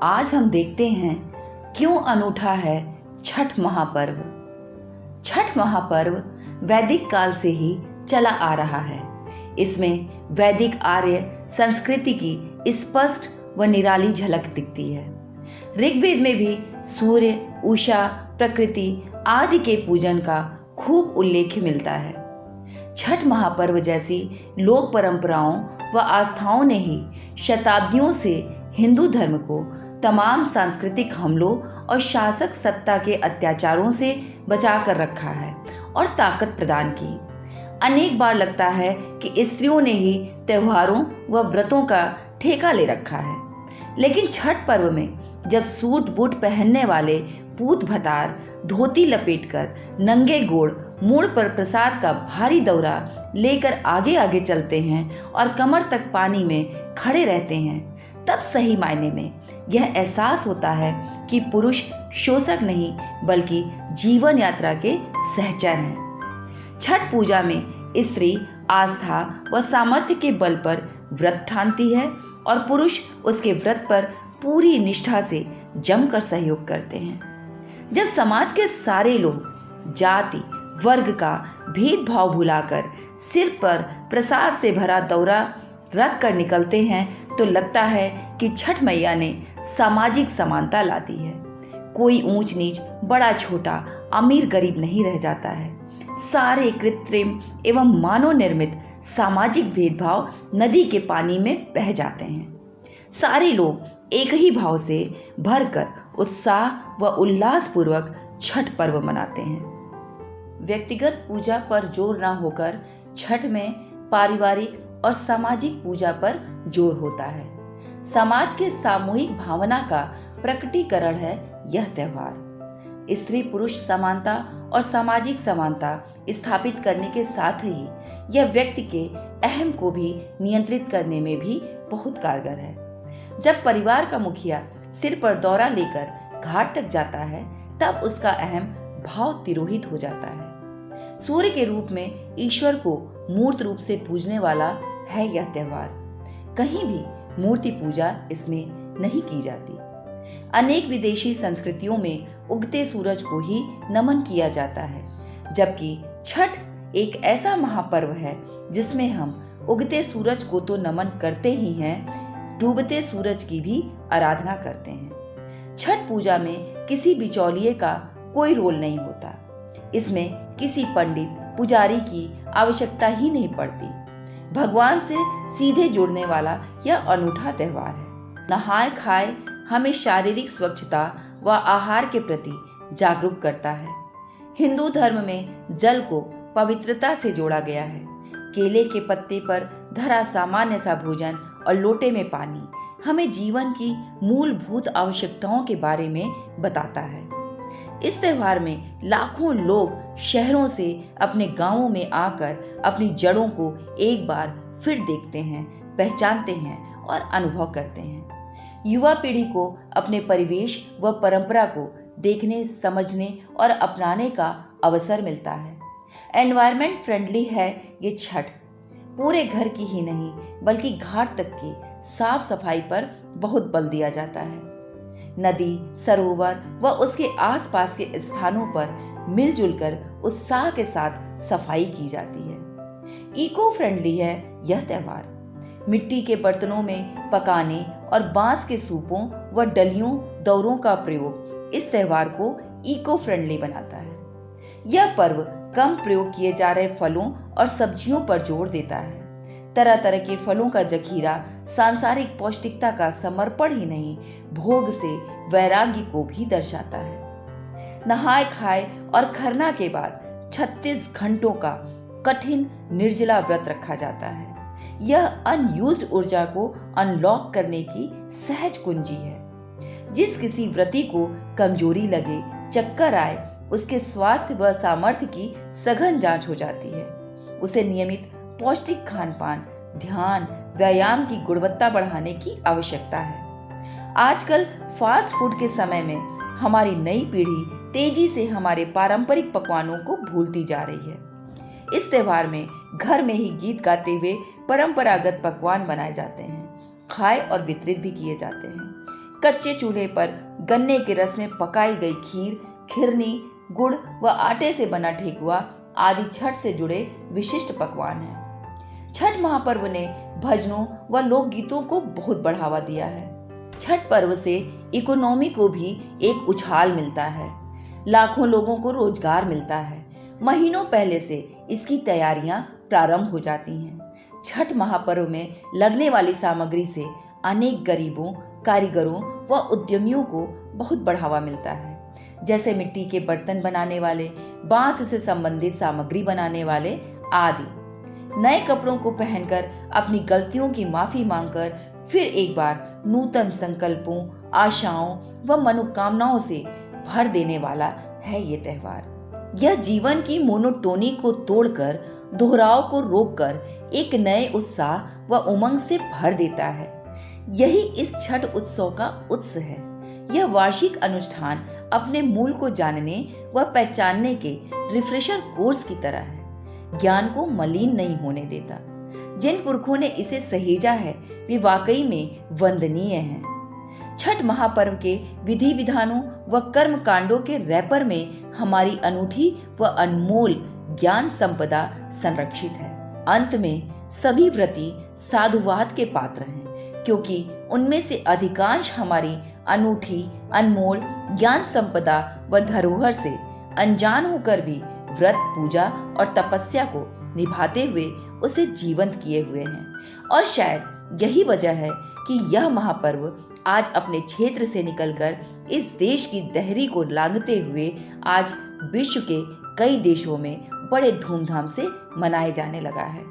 आज हम देखते हैं क्यों अनूठा है छठ महापर्व। छठ महापर्व वैदिक काल से ही चला आ रहा है। इसमें वैदिक आर्य संस्कृति की स्पष्ट व निराली झलक दिखती है। ऋग्वेद में भी सूर्य, उषा, प्रकृति आदि के पूजन का खूब उल्लेख मिलता है। छठ महापर्व जैसी लोक परंपराओं व आस्थाओं ने ही शताब्दियों से हिंदू धर्म को तमाम सांस्कृतिक हमलों और शासक सत्ता के अत्याचारों से बचा कर रखा है और ताकत प्रदान की। अनेक बार लगता है कि स्त्रियों ने ही त्योहारों व व्रतों का ठेका ले रखा है, लेकिन छठ पर्व में जब सूट बूट पहनने वाले पूत भतार धोती लपेटकर नंगे गोड़ मुड़ पर प्रसाद का भारी दौरा लेकर आगे आगे चलते हैं और कमर तक पानी में खड़े रहते हैं, तब सही मायने में यह एहसास होता है कि पुरुष शोषक नहीं बल्कि जीवन यात्रा के सहचर हैं। छठ पूजा में स्त्री आस्था व सामर्थ्य के बल पर व्रत ठानती है और पुरुष उसके व्रत पर पूरी निष्ठा से जमकर सहयोग करते हैं। जब समाज के सारे लोग जाति वर्ग का भेदभाव भुलाकर सिर पर प्रसाद से भरा दौरा रख कर निकलते हैं तो लगता है कि छठ मैया ने सामाजिक समानता ला दी है। कोई ऊंच नीच, बड़ा छोटा, अमीर गरीब नहीं रह जाता है। सारे कृत्रिम एवं मानव निर्मित सामाजिक भेदभाव नदी के पानी में बह जाते हैं। सारे लोग एक ही भाव से भरकर उत्साह व उल्लास पूर्वक छठ पर्व मनाते हैं। व्यक्तिगत पूजा पर जोर न होकर छठ में पारिवारिक और सामाजिक पूजा पर जोर होता है। समाज के सामूहिक भावना का प्रकटीकरण है यह त्योहार। स्त्री पुरुष समानता और सामाजिक समानता स्थापित करने के साथ ही यह व्यक्ति के अहम को भी नियंत्रित करने में भी बहुत कारगर है। जब परिवार का मुखिया सिर पर दौरा लेकर घाट तक जाता है तब उसका अहम भाव तिरोहित हो जाता है। सूर्य के रूप में ईश्वर को मूर्त रूप से पूजने वाला है यह त्योहार। कहीं भी मूर्ति पूजा इसमें नहीं की जाती। अनेक विदेशी संस्कृतियों में उगते सूरज को ही नमन किया जाता है, जबकि छठ एक ऐसा महापर्व है जिसमें हम उगते सूरज को तो नमन करते ही हैं, डूबते सूरज की भी आराधना करते हैं। छठ पूजा में किसी बिचौलिए का कोई रोल नहीं होता। इसमें किसी पंडित पुजारी की आवश्यकता ही नहीं पड़ती। भगवान से सीधे जुड़ने वाला यह अनूठा त्योहार है। नहाए खाए हमें शारीरिक स्वच्छता व आहार के प्रति जागरूक करता है। हिंदू धर्म में जल को पवित्रता से जोड़ा गया है। केले के पत्ते पर धरा सामान्य सा भोजन और लोटे में पानी हमें जीवन की मूलभूत आवश्यकताओं के बारे में बताता है। इस त्योहार में लाखों लोग शहरों से अपने गांवों में आकर अपनी जड़ों को एक बार फिर देखते हैं, पहचानते हैं और अनुभव करते हैं। युवा पीढ़ी को अपने परिवेश व परंपरा को देखने, समझने और अपनाने का अवसर मिलता है। एनवायरनमेंट फ्रेंडली है ये छठ। पूरे घर की ही नहीं बल्कि घाट तक की साफ सफाई पर बहुत बल दिया जाता है। नदी, सरोवर व उसके आसपास के स्थानों पर मिलजुल कर उत्साह के साथ सफाई की जाती है। इको फ्रेंडली है यह त्योहार। मिट्टी के बर्तनों में पकाने और बांस के सूपों व डलियों दौरों का प्रयोग इस त्योहार को इको फ्रेंडली बनाता है। यह पर्व कम प्रयोग किए जा रहे फलों और सब्जियों पर जोर देता है। तरह तरह के फलों का जखीरा सांसारिक पौष्टिकता का समर्पण ही नहीं, भोग से वैराग्य को भी दर्शाता है। नहाए खाए और खरना के बाद 36 घंटों का कठिन निर्जला व्रत रखा जाता है। यह अनयूज्ड ऊर्जा को अनलॉक करने की सहज कुंजी है। जिस किसी व्रती को कमजोरी लगे, चक्कर आए, उसके स्वास्थ्य व सामर्थ्य की सघन जांच हो जाती है। उसे नियमित पौष्टिक खान पान, ध्यान, व्यायाम की गुणवत्ता बढ़ाने की आवश्यकता है। आजकल फास्ट फूड के समय में हमारी नई पीढ़ी तेजी से हमारे पारंपरिक पकवानों को भूलती जा रही है। इस त्योहार में घर में ही गीत गाते हुए परंपरागत पकवान बनाए जाते हैं, खाए और वितरित भी किए जाते हैं। कच्चे चूल्हे पर गन्ने के रस में पकाई गई खीर, खिरनी, गुड़ व आटे से बना ठेकुआ आदि छठ से जुड़े विशिष्ट पकवान हैं। छठ महापर्व ने भजनों व लोकगीतों को बहुत बढ़ावा दिया है। छठ पर्व से इकोनॉमी को भी एक उछाल मिलता है। लाखों लोगों को रोजगार मिलता है। महीनों पहले से इसकी तैयारियां प्रारंभ हो जाती हैं। छठ महापर्व में लगने वाली सामग्री से अनेक गरीबों, कारीगरों व उद्यमियों को बहुत बढ़ावा मिलता है, जैसे मिट्टी के बर्तन बनाने वाले, बांस से संबंधित सामग्री बनाने वाले आदि। नए कपड़ों को पहनकर अपनी गलतियों की माफी मांगकर फिर एक बार नूतन संकल्पों, आशाओं व मनोकामनाओं से भर देने वाला है ये त्योहार। यह जीवन की मोनोटोनी को तोड़कर, दोहराव को रोककर एक नए उत्साह व उमंग से भर देता है। यही इस छठ उत्सव का उत्सव है। यह वार्षिक अनुष्ठान अपने मूल को जानने व पहचानने के रिफ्रेशर कोर्स की तरह है। ज्ञान को मलिन नहीं होने देता। जिन पुरखों ने इसे सहेजा है वे वाकई में वंदनीय हैं। छठ महापर्व के विधि विधानों व कर्म कांडों के रैपर में हमारी अनूठी व अनमोल ज्ञान संपदा संरक्षित है। अंत में सभी व्रती साधुवाद के पात्र हैं, क्योंकि उनमें से अधिकांश हमारी अनूठी अनमोल ज्ञान संपदा व धरोहर से अनजान होकर भी व्रत, पूजा और तपस्या को निभाते हुए उसे जीवंत किए हुए हैं। और शायद यही वजह है कि यह महापर्व आज अपने क्षेत्र से निकलकर इस देश की दहरी को लांघते हुए आज विश्व के कई देशों में बड़े धूमधाम से मनाए जाने लगा है।